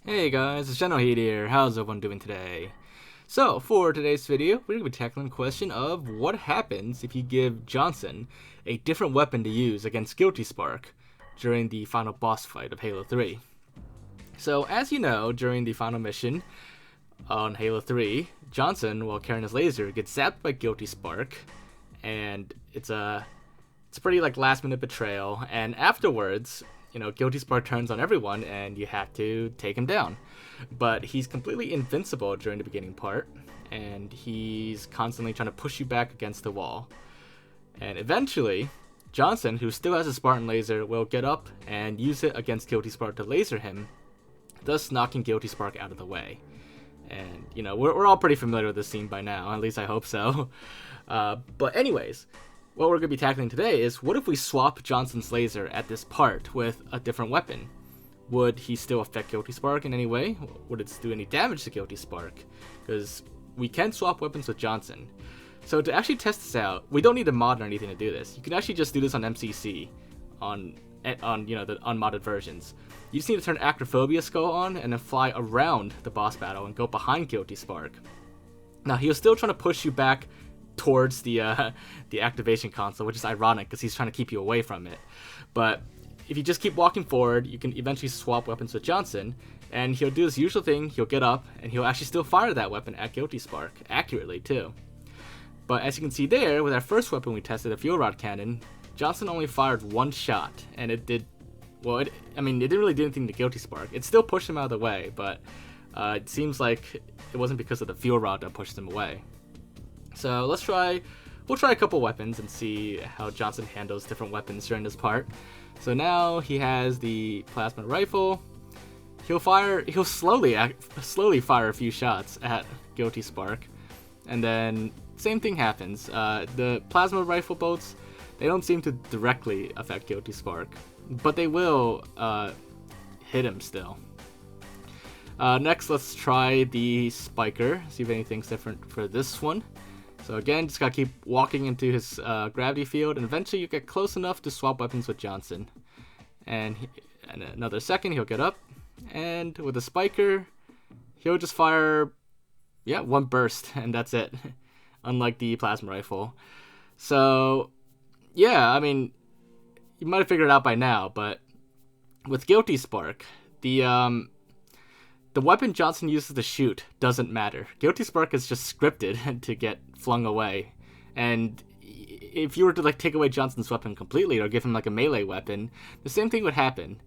Hey guys, it's Generalkidd here. How's everyone doing today? So, for today's video, we're going to be tackling the question of what happens if you give Johnson a different weapon to use against Guilty Spark during the final boss fight of Halo 3. So, as you know, during the final mission on Halo 3, Johnson, while carrying his laser, gets zapped by Guilty Spark, and it's a pretty last minute betrayal, and afterwards, Guilty Spark turns on everyone and you have to take him down. But he's completely invincible during the beginning part, and he's constantly trying to push you back against the wall. And eventually, Johnson, who still has a Spartan Laser, will get up and use it against Guilty Spark to laser him, thus knocking Guilty Spark out of the way. And, we're all pretty familiar with this scene by now, at least I hope so. But anyways, what we're going to be tackling today is, what if we swap Johnson's laser at this part with a different weapon? Would he still affect Guilty Spark in any way? Would it do any damage to Guilty Spark? Because we can swap weapons with Johnson. So to actually test this out, we don't need a mod or anything to do this. You can actually just do this on MCC, on the unmodded versions. You just need to turn Acrophobia Skull on and then fly around the boss battle and go behind Guilty Spark. Now he'll still trying to push you back towards the activation console, which is ironic because he's trying to keep you away from it. But if you just keep walking forward, you can eventually swap weapons with Johnson, and he'll do his usual thing. He'll get up and he'll actually still fire that weapon at Guilty Spark accurately too. But as you can see there, with our first weapon we tested, the fuel rod cannon, Johnson only fired one shot, and it didn't really do anything to Guilty Spark. It still pushed him out of the way, but it seems like it wasn't because of the fuel rod that pushed him away. So we'll try a couple weapons and see how Johnson handles different weapons during this part. So now he has the plasma rifle. He'll slowly fire a few shots at Guilty Spark, and then same thing happens. The plasma rifle bolts, they don't seem to directly affect Guilty Spark, but they will hit him still. Next, let's try the spiker, see if anything's different for this one. So again, just gotta keep walking into his gravity field, and eventually you get close enough to swap weapons with Johnson. And in another second, he'll get up, and with the spiker, he'll just fire, one burst, and that's it. Unlike the plasma rifle. So, you might have figured it out by now, but with Guilty Spark, the weapon Johnson uses to shoot doesn't matter. Guilty Spark is just scripted to get flung away. And if you were to take away Johnson's weapon completely or give him a melee weapon, the same thing would happen.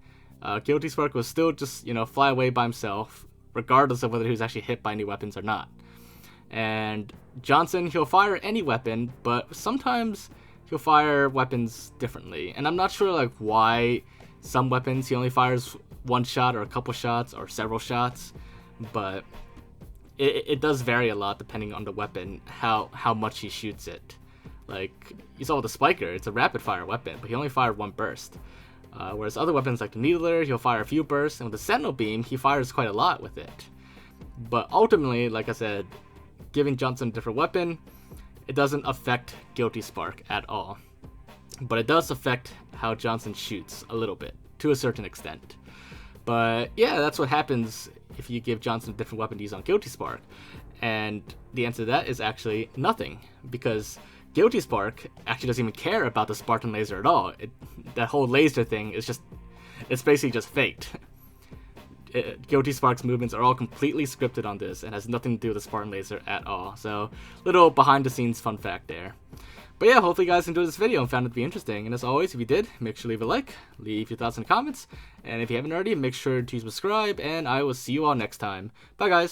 Guilty Spark will still just, fly away by himself, regardless of whether he was actually hit by any weapons or not. And Johnson, he'll fire any weapon, but sometimes he'll fire weapons differently. And I'm not sure why some weapons he only fires one shot or a couple shots or several shots, but it does vary a lot depending on the weapon, how much he shoots it. You saw with the spiker, it's a rapid fire weapon, but he only fired one burst. Whereas other weapons like the needler, he'll fire a few bursts, and with the sentinel beam, he fires quite a lot with it. But ultimately, like I said, giving Johnson a different weapon, it doesn't affect Guilty Spark at all. But it does affect how Johnson shoots a little bit, to a certain extent. But yeah, that's what happens if you give Johnson a different weapon to use on Guilty Spark. And the answer to that is actually nothing, because Guilty Spark actually doesn't even care about the Spartan Laser at all. That whole laser thing is it's basically just faked. Guilty Spark's movements are all completely scripted on this and has nothing to do with the Spartan Laser at all. So, little behind the scenes fun fact there. But yeah, hopefully you guys enjoyed this video and found it to be interesting. And as always, if you did, make sure to leave a like, leave your thoughts in the comments, and if you haven't already, make sure to subscribe, and I will see you all next time. Bye guys!